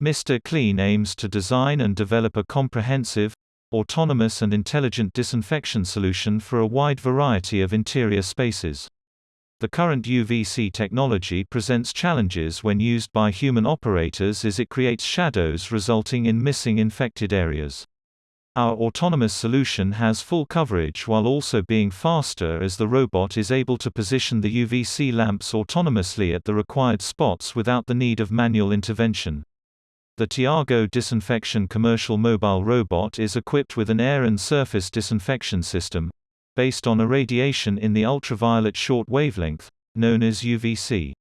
Mr. Clean aims to design and develop a comprehensive, autonomous and intelligent disinfection solution for a wide variety of interior spaces. The current UVC technology presents challenges when used by human operators as it creates shadows resulting in missing infected areas. Our autonomous solution has full coverage while also being faster as the robot is able to position the UVC lamps autonomously at the required spots without the need of manual intervention. The Tiago Disinfection commercial mobile robot is equipped with an air and surface disinfection system, based on irradiation in the ultraviolet short wavelength, known as UVC.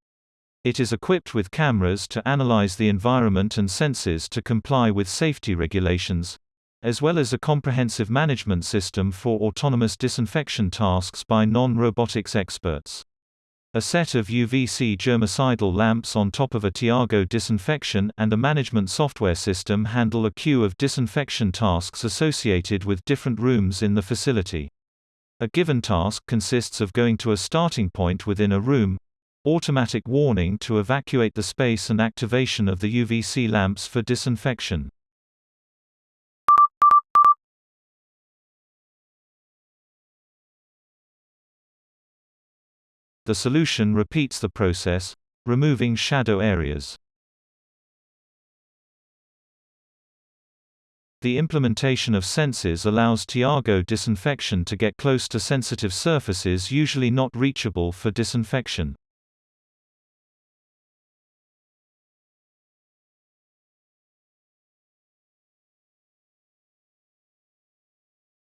It is equipped with cameras to analyze the environment and sensors to comply with safety regulations, as well as a comprehensive management system for autonomous disinfection tasks by non-robotics experts. A set of UVC germicidal lamps on top of a Tiago disinfection and a management software system handle a queue of disinfection tasks associated with different rooms in the facility. A given task consists of going to a starting point within a room, automatic warning to evacuate the space and activation of the UVC lamps for disinfection. The solution repeats the process, removing shadow areas. The implementation of sensors allows Tiago disinfection to get close to sensitive surfaces usually not reachable for disinfection.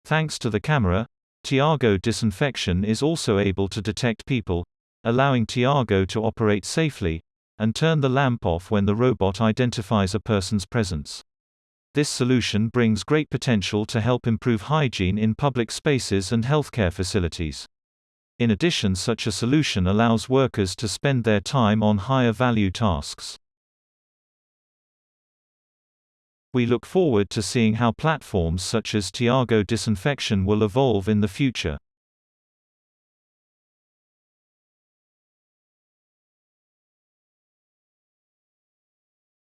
Thanks to the camera, Tiago disinfection is also able to detect people, allowing Tiago to operate safely, and turn the lamp off when the robot identifies a person's presence. This solution brings great potential to help improve hygiene in public spaces and healthcare facilities. In addition, such a solution allows workers to spend their time on higher value tasks. We look forward to seeing how platforms such as Tiago disinfection will evolve in the future.